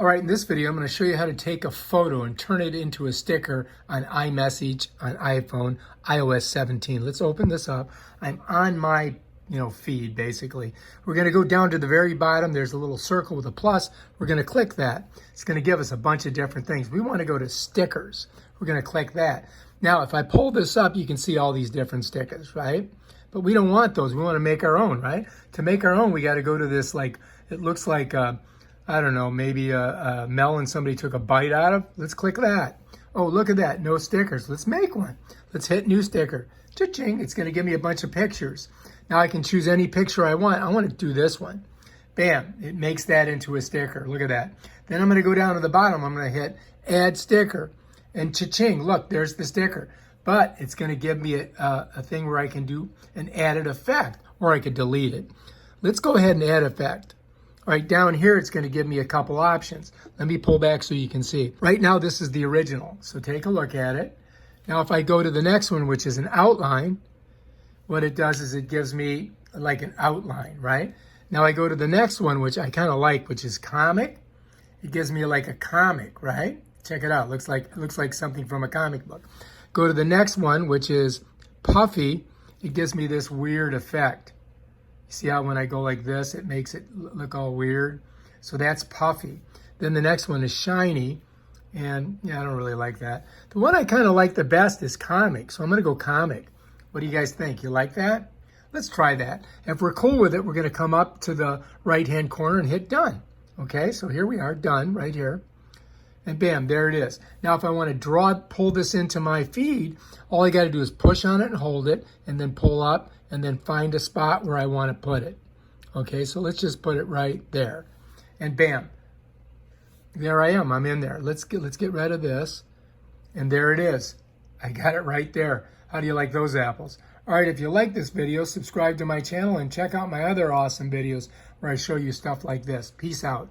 All right, in this video, I'm going to show you how to take a photo and turn it into a sticker on iMessage on iPhone, iOS 17. Let's open this up. I'm on my feed, basically. We're going to go down to the very bottom. There's a little circle with a plus. We're going to click that. It's going to give us a bunch of different things. We want to go to stickers. We're going to click that. Now, if I pull this up, you can see all these different stickers, right? But we don't want those. We want to make our own, right? To make our own, we got to go to this, it looks like I don't know, maybe a melon somebody took a bite out of. Let's click that. Oh, look at that, no stickers. Let's make one. Let's hit new sticker. Cha-ching, it's gonna give me a bunch of pictures. Now I can choose any picture I want. I want to do this one. Bam, it makes that into a sticker. Look at that. Then I'm gonna go down to the bottom. I'm gonna hit add sticker. And cha-ching, look, there's the sticker. But it's gonna give me a thing where I can do an added effect, or I could delete it. Let's go ahead and add effect. All right, down here, it's going to give me a couple options. Let me pull back so you can see. Right now, this is the original, so take a look at it. Now, if I go to the next one, which is an outline, what it does is it gives me like an outline, right? Now, I go to the next one, which I kind of like, which is comic. It gives me like a comic, right? Check it out. Looks like something from a comic book. Go to the next one, which is puffy. It gives me this weird effect. See how when I go like this, it makes it look all weird? So that's puffy. Then the next one is shiny. And yeah, I don't really like that. The one I kind of like the best is comic. So I'm going to go comic. What do you guys think? You like that? Let's try that. If we're cool with it, we're going to come up to the right-hand corner and hit done. Okay, so here we are, done right here. And bam, there it is. Now, if I want to pull this into my feed, all I got to do is push on it and hold it, and then pull up, and then find a spot where I want to put it. Okay, so let's just put it right there. And bam, there I am. I'm in there. Let's get rid of this. And there it is. I got it right there. How do you like those apples? All right, if you like this video, subscribe to my channel and check out my other awesome videos where I show you stuff like this. Peace out.